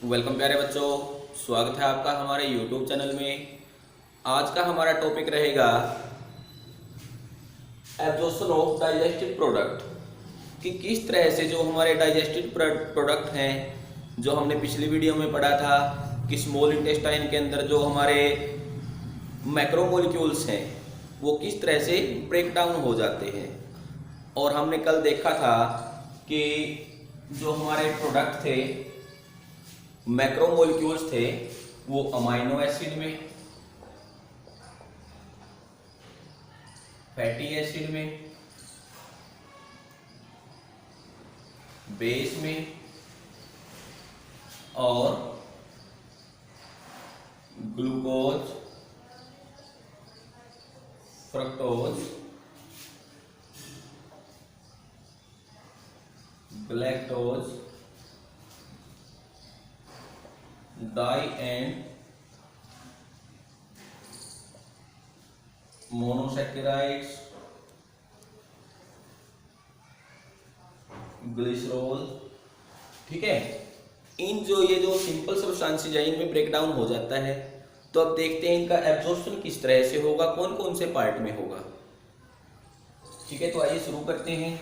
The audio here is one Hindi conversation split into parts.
वेलकम प्यारे बच्चों, स्वागत है आपका हमारे YouTube चैनल में। आज का हमारा टॉपिक रहेगा एब्जॉर्प्शन ऑफ डाइजेस्टिव प्रोडक्ट, कि किस तरह से जो हमारे डाइजेस्टिव प्रोडक्ट हैं, जो हमने पिछली वीडियो में पढ़ा था कि स्मॉल इंटेस्टाइन के अंदर जो हमारे मैक्रोमोलिक्यूल्स हैं वो किस तरह से ब्रेक डाउन हो जाते हैं। और हमने कल देखा था कि जो हमारे प्रोडक्ट थे, मैक्रोमोलिक्यूल्स थे, वो अमाइनो एसिड में, फैटी एसिड में, बेस में और glucose, fructose, lactose, di and monosaccharides, glycerol. ठीक है, इन ये जो सिंपल सब्सटेंसेस है इनमें ब्रेक डाउन हो जाता है। तो अब देखते हैं इनका एब्जॉर्प्शन किस तरह से होगा, कौन कौन से पार्ट में होगा। ठीक है, तो आइए शुरू करते हैं।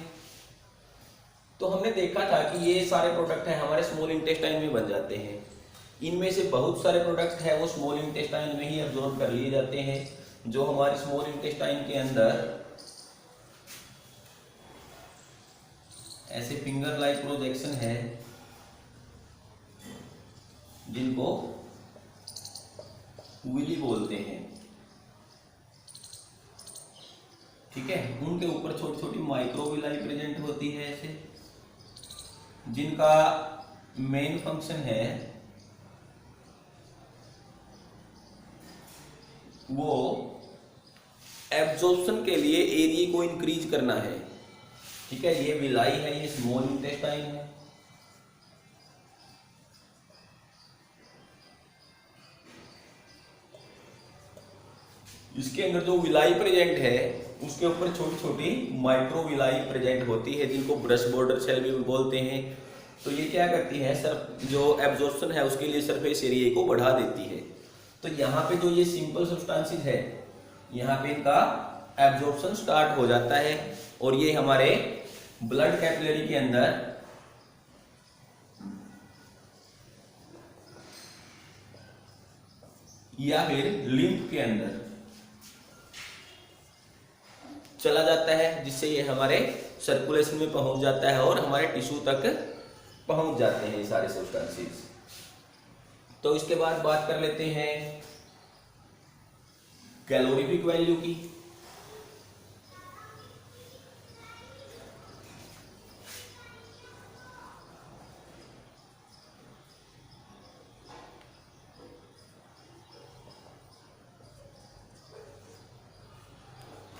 तो हमने देखा था कि ये सारे प्रोडक्ट हैं हमारे स्मॉल इंटेस्टाइन में बन जाते हैं। इनमें से बहुत सारे प्रोडक्ट हैं वो स्मॉल इंटेस्टाइन में ही एब्जॉर्ब कर लिए जाते हैं। जो हमारे स्मॉल इंटेस्टाइन के अंदर ऐसे फिंगर लाइक प्रोजेक्शन है जिनको विली बोलते हैं। ठीक है, उनके ऊपर छोटी छोटी माइक्रोविलाई प्रेजेंट होती है ऐसे, जिनका मेन फंक्शन है वो एब्जॉर्प्शन के लिए एरिया को इंक्रीज करना है। ठीक है, ये विलाई है, ये स्मॉल इंटेस्टाइन है। इसके अंदर जो विलाई प्रेजेंट है उसके ऊपर छोटी छोटी माइक्रो विलाई प्रेजेंट होती है जिनको ब्रश बॉर्डर सेल भी बोलते हैं। तो ये क्या करती है, जो एब्जॉर्प्शन है उसके लिए सरफेस एरिया को बढ़ा देती है। तो यहाँ पे जो ये सिंपल सब्सटेंसेस है यहाँ पे इनका एब्जॉर्प्शन स्टार्ट हो जाता है और ये हमारे ब्लड कैपिलरी के अंदर या फिर लिम्फ के अंदर चला जाता है, जिससे ये हमारे सर्कुलेशन में पहुंच जाता है और हमारे टिश्यू तक पहुंच जाते हैं ये सारे सब्सटेंसेस। तो इसके बाद बात कर लेते हैं कैलोरीफिक वैल्यू की।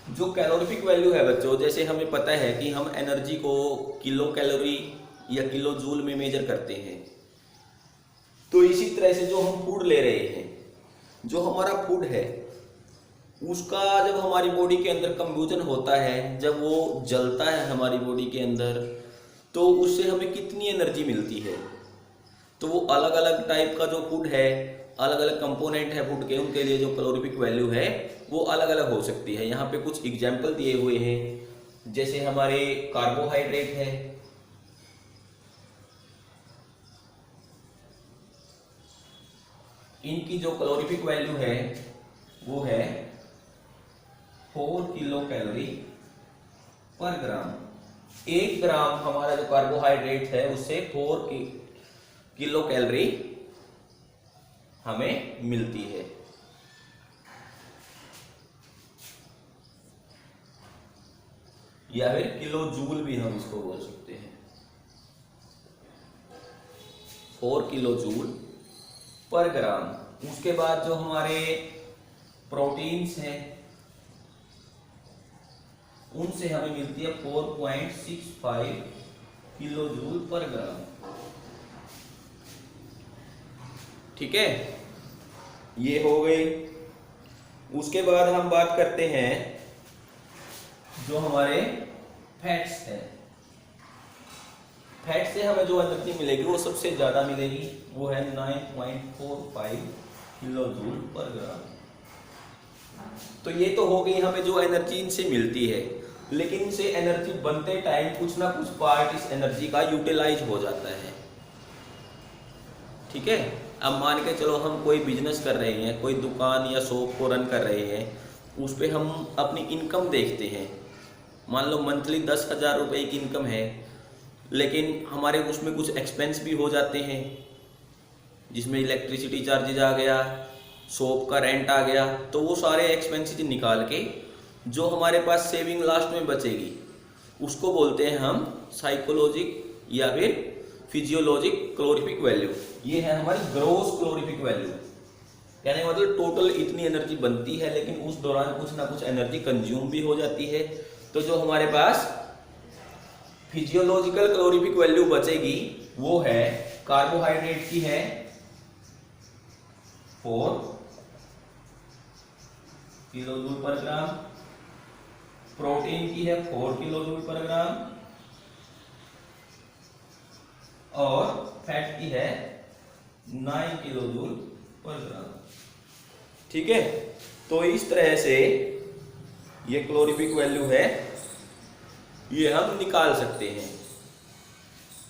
जो कैलोरीफिक वैल्यू है बच्चों, जैसे हमें पता है कि हम एनर्जी को किलो कैलोरी या किलो जूल में मेजर करते हैं। तो इसी तरह से जो हम फूड ले रहे हैं, जो हमारा फूड है उसका जब हमारी बॉडी के अंदर कंब्यूजन होता है, जब वो जलता है हमारी बॉडी के अंदर, तो उससे हमें कितनी एनर्जी मिलती है। तो वो अलग अलग टाइप का जो फूड है, अलग अलग कंपोनेंट है फूड के, उनके लिए जो कैलोरीफिक वैल्यू है वो अलग अलग हो सकती है। यहाँ पे कुछ एग्जाम्पल दिए हुए हैं, जैसे हमारे कार्बोहाइड्रेट है, इनकी जो कैलोरीफिक वैल्यू है वो है 4 किलो कैलोरी पर ग्राम। 1 ग्राम हमारा जो कार्बोहाइड्रेट है उससे 4 किलो कैलोरी हमें मिलती है। या फिर किलो जूल भी हम इसको बोल सकते हैं, 4 किलो जूल पर ग्राम। उसके बाद जो हमारे प्रोटीन्स हैं उनसे हमें मिलती है 4.65 किलो जूल पर ग्राम। ठीक है, ये हो गई। उसके बाद हम बात करते हैं जो हमारे फैट्स हैं। फैट से हमें जो एनर्जी मिलेगी वो सबसे ज़्यादा मिलेगी, वो है 9.45 किलो जूल पर ग्राम। तो ये तो हो गई हमें जो एनर्जी इनसे मिलती है, लेकिन इनसे एनर्जी बनते टाइम कुछ ना कुछ पार्ट इस एनर्जी का यूटिलाइज हो जाता है। ठीक है, अब मान के चलो हम कोई बिजनेस कर रहे हैं, कोई दुकान या शॉप को रन कर रहे हैं, उस पर हम अपनी इनकम देखते हैं। मान लो मंथली 10,000 रुपये की इनकम है, लेकिन हमारे उसमें कुछ एक्सपेंस भी हो जाते हैं, जिसमें इलेक्ट्रिसिटी चार्जेज आ गया, शॉप का रेंट आ गया। तो वो सारे एक्सपेंसेस निकाल के जो हमारे पास सेविंग लास्ट में बचेगी उसको बोलते हैं हम साइकोलॉजिक या फिर फिजियोलॉजिक कैलोरीफिक वैल्यू। ये है हमारी ग्रॉस कैलोरीफिक वैल्यू, यानी मतलब टोटल इतनी एनर्जी बनती है, लेकिन उस दौरान कुछ ना कुछ एनर्जी कंज्यूम भी हो जाती है। तो जो हमारे पास फिजियोलॉजिकल कैलोरीफिक वैल्यू बचेगी वो है कार्बोहाइड्रेट की है 4 किलो जूल पर ग्राम, प्रोटीन की है 4 किलो जूल पर ग्राम, और फैट की है 9 किलो जूल पर ग्राम। ठीक है, तो इस तरह से ये कैलोरीफिक वैल्यू है, ये हम निकाल सकते हैं।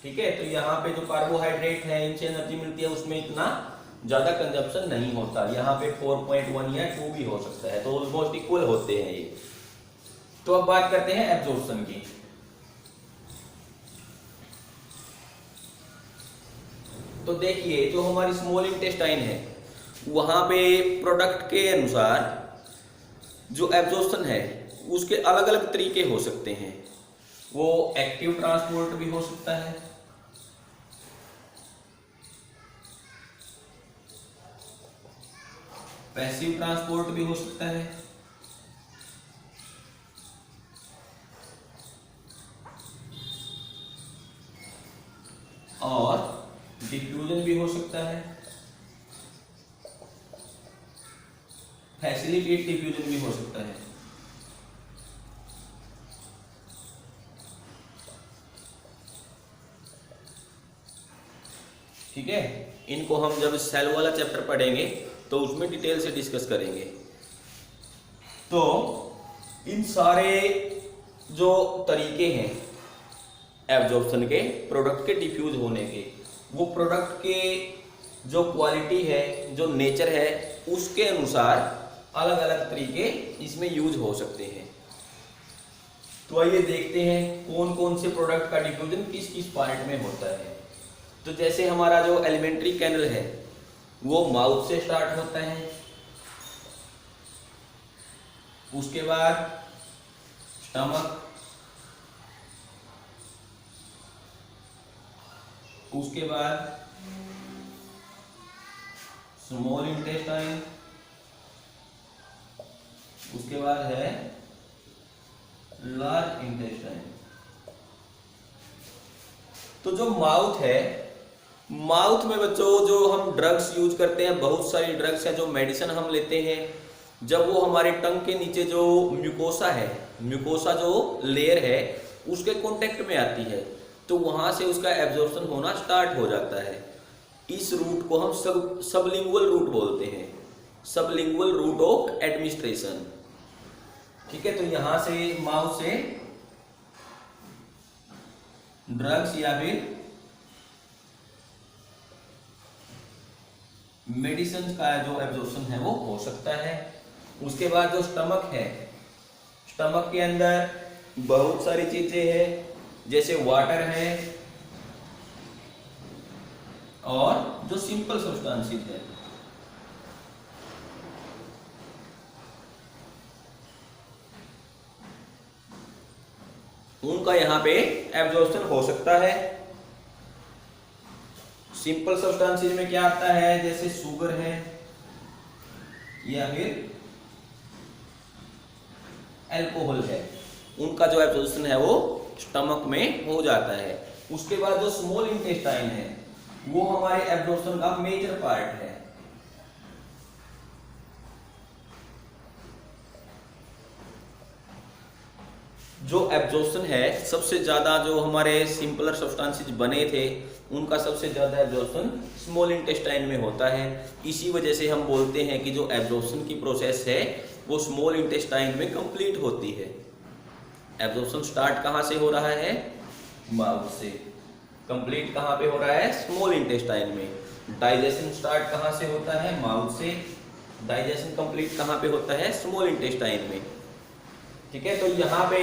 ठीक है, तो यहाँ पे जो कार्बोहाइड्रेट है इनसे एनर्जी मिलती है, उसमें इतना ज्यादा कंजप्शन नहीं होता। यहाँ पे 4.1 या 2 भी हो सकता है, तो ऑलमोस्ट इक्वल होते हैं ये। तो अब बात करते हैं एब्जॉर्प्शन की। तो देखिए, जो हमारी स्मॉल इंटेस्टाइन है वहां पे प्रोडक्ट के अनुसार जो एब्जॉर्प्शन है उसके अलग अलग तरीके हो सकते हैं। वो एक्टिव ट्रांसपोर्ट भी हो सकता है, पैसिव ट्रांसपोर्ट भी हो सकता है, और डिफ्यूजन भी हो सकता है, फैसिलिटेट डिफ्यूजन भी हो सकता है। ठीक है, इनको हम जब सेल वाला चैप्टर पढ़ेंगे तो उसमें डिटेल से डिस्कस करेंगे। तो इन सारे जो तरीके हैं एब्जॉर्प्शन के, प्रोडक्ट के डिफ्यूज होने के, वो प्रोडक्ट के जो क्वालिटी है, जो नेचर है, उसके अनुसार अलग अलग तरीके इसमें यूज हो सकते हैं। तो आइए देखते हैं कौन कौन से प्रोडक्ट का डिफ्यूजन किस किस पार्ट में होता है। तो जैसे हमारा जो एलिमेंट्री कैनल है वो माउथ से स्टार्ट होता है, उसके बाद स्टमक, उसके बाद स्मॉल इंटेस्टाइन, उसके बाद है लार्ज इंटेस्टाइन। तो जो माउथ है, माउथ में बच्चों जो हम ड्रग्स यूज करते हैं, बहुत सारी ड्रग्स हैं, जो मेडिसिन हम लेते हैं, जब वो हमारे टंग के नीचे जो म्यूकोसा है, म्यूकोसा जो लेयर है उसके कांटेक्ट में आती है, तो वहां से उसका एब्जॉर्प्शन होना स्टार्ट हो जाता है। इस रूट को हम सबलिंगुअल रूट बोलते हैं, सबलिंगुअल रूट ऑफ एडमिनिस्ट्रेशन। ठीक है, तो यहां से माउथ से ड्रग्स या फिर मेडिसिन का जो एब्जॉर्प्शन है वो हो सकता है। उसके बाद जो स्टमक है, स्टमक के अंदर बहुत सारी चीजें हैं, जैसे वाटर है और जो सिंपल सब्सटेंसेस है। उनका यहाँ पे एब्जॉर्प्शन हो सकता है। सिंपल सब्सटेंसेस में क्या आता है, जैसे शुगर है या फिर अल्कोहल है, उनका जो एब्जॉर्प्शन है वो स्टमक में हो जाता है। उसके बाद जो स्मॉल इंटेस्टाइन है वो हमारे एब्जॉर्प्शन का मेजर पार्ट है। जो एब्जॉर्प्शन है सबसे ज़्यादा, जो हमारे सिंपलर सब्सटेंसेस बने थे उनका सबसे ज़्यादा एब्जॉर्प्शन स्मॉल इंटेस्टाइन में होता है। इसी वजह से हम बोलते हैं कि जो एब्जॉर्प्शन की प्रोसेस है वो स्मॉल इंटेस्टाइन में कंप्लीट होती है। एब्जॉर्प्शन स्टार्ट कहाँ से हो रहा है? माउथ से। कंप्लीट कहाँ पे हो रहा है? स्मॉल इंटेस्टाइन में। डाइजेशन स्टार्ट कहाँ से होता है? माउथ से। डाइजेशन कंप्लीट कहाँ पे होता है? स्मॉल इंटेस्टाइन में। ठीक है, तो यहाँ पे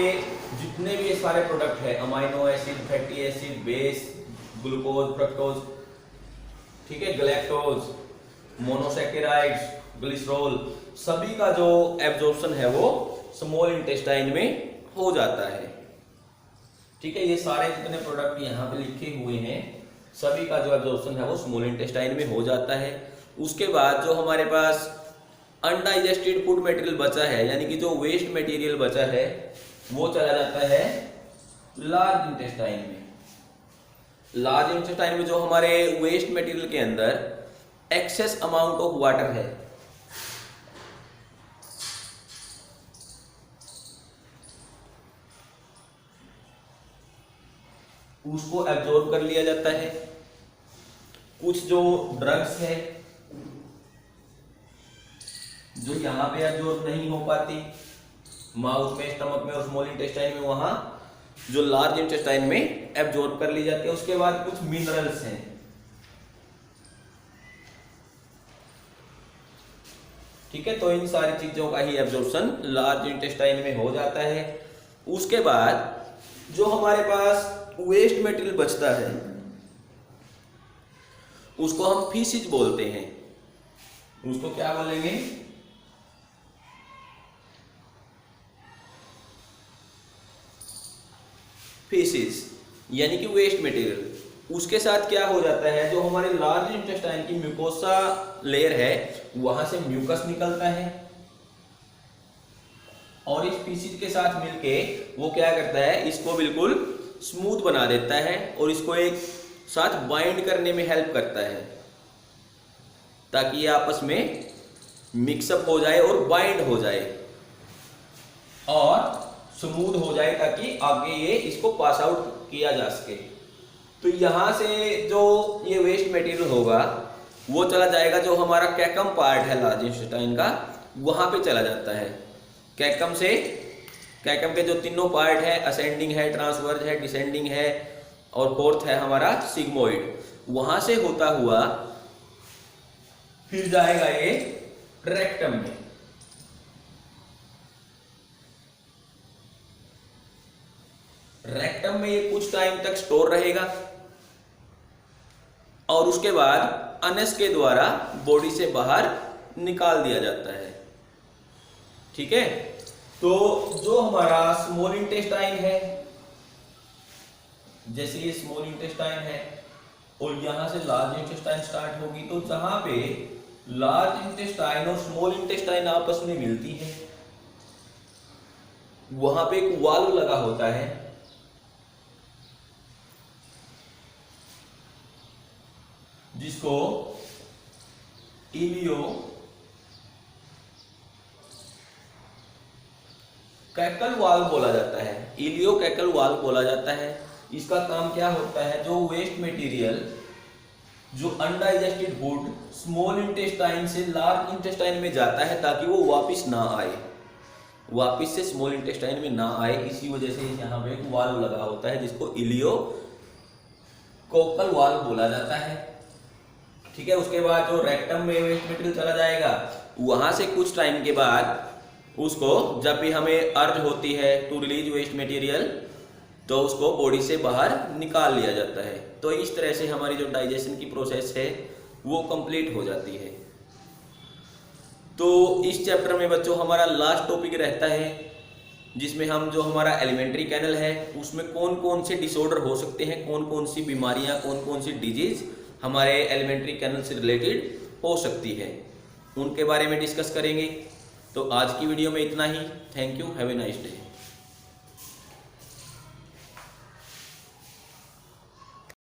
जितने भी ये सारे प्रोडक्ट है, amino acid, fatty acid, base, glucose, fructose, ठीक है, गैलेक्टोज, मोनोसैकेराइड्स, ग्लिसरॉल, सभी का जो एब्जॉर्प्शन है वो स्मॉल इंटेस्टाइन में हो जाता है। ठीक है, ये सारे जितने प्रोडक्ट यहाँ पे लिखे हुए हैं सभी का जो एब्जॉर्प्शन है वो स्मॉल इंटेस्टाइन में हो जाता है। उसके बाद जो हमारे पास अनडाइजेस्टेड फूड मटेरियल बचा है, यानी कि जो वेस्ट मटेरियल बचा है, वो चला जाता है लार्ज इंटेस्टाइन में। लार्ज इंटेस्टाइन में जो हमारे वेस्ट मटेरियल के अंदर एक्सेस अमाउंट ऑफ वाटर है, उसको एब्जॉर्ब कर लिया जाता है। कुछ जो ड्रग्स है जो यहाँ पे एब्जॉर्ब नहीं हो पाती माउथ में, स्टमक में और स्मॉल इंटेस्टाइन में, वहां जो लार्ज इंटेस्टाइन में एब्जॉर्ब कर ली जाती है। उसके बाद कुछ मिनरल्स हैं, ठीक है, तो इन सारी चीजों का ही एब्जॉर्प्शन लार्ज इंटेस्टाइन में हो जाता है। उसके बाद जो हमारे पास वेस्ट मटेरियल बचता है उसको हम फीसिज बोलते हैं। उसको क्या बोलेंगे? फीसिज, यानी कि वेस्ट मटेरियल। उसके साथ क्या हो जाता है, जो हमारे लार्ज इंटेस्टाइन की म्यूकोसा लेयर है वहां से म्यूकस निकलता है और इस फीसिज के साथ मिलके वो क्या करता है, इसको बिल्कुल स्मूथ बना देता है और इसको एक साथ बाइंड करने में हेल्प करता है ताकि ये आपस में मिक्सअप हो जाए और बाइंड हो जाए और स्मूथ हो जाए ताकि आगे ये इसको पास आउट किया जा सके। तो यहां से जो ये वेस्ट मटेरियल होगा वो चला जाएगा, जो हमारा कैकम पार्ट है लार्ज इंटेस्टाइन का, वहां पे चला जाता है। कैकम से, कैकम के जो तीनों पार्ट है, असेंडिंग है, ट्रांसवर्स है, डिसेंडिंग है और फोर्थ है हमारा सिग्मोइड, वहां से होता हुआ फिर जाएगा ये रेक्टम में। रेक्टम में ये कुछ टाइम तक स्टोर रहेगा और उसके बाद अनस के द्वारा बॉडी से बाहर निकाल दिया जाता है। ठीक है, तो जो हमारा स्मॉल इंटेस्टाइन है, जैसे ये स्मॉल इंटेस्टाइन है और यहां से लार्ज इंटेस्टाइन स्टार्ट होगी, तो जहां पे लार्ज इंटेस्टाइन और स्मॉल इंटेस्टाइन आपस में मिलती है वहां पे एक वाल्व लगा होता है जिसको इलियो कैकल वाल्व बोला जाता है। इलियो कैकल वाल्व बोला जाता है। इसका काम क्या होता है, जो वेस्ट मटेरियल, जो अनडाइजेस्टेड फूड स्मॉल इंटेस्टाइन से लार्ज इंटेस्टाइन में जाता है ताकि वो वापस ना आए, वापस से स्मॉल इंटेस्टाइन में ना आए, इसी वजह से यहाँ पे एक वाल्व लगा होता है जिसको इलियो कोकल वाल्व बोला जाता है। ठीक है, उसके बाद जो रेक्टम में वेस्ट मटेरियल चला जाएगा, वहां से कुछ टाइम के बाद उसको, जब भी हमें अर्ज होती है टू रिलीज वेस्ट मटेरियल, तो उसको बॉडी से बाहर निकाल लिया जाता है। तो इस तरह से हमारी जो डाइजेशन की प्रोसेस है वो कंप्लीट हो जाती है। तो इस चैप्टर में बच्चों हमारा लास्ट टॉपिक रहता है जिसमें हम, जो हमारा एलिमेंट्री कैनल है उसमें कौन कौन से डिसऑर्डर हो सकते हैं, कौन कौन सी बीमारियां, कौन कौन सी डिजीज हमारे एलिमेंट्री कैनल से रिलेटेड हो सकती है, उनके बारे में डिस्कस करेंगे। तो आज की वीडियो में इतना ही। Thank you, have a nice day.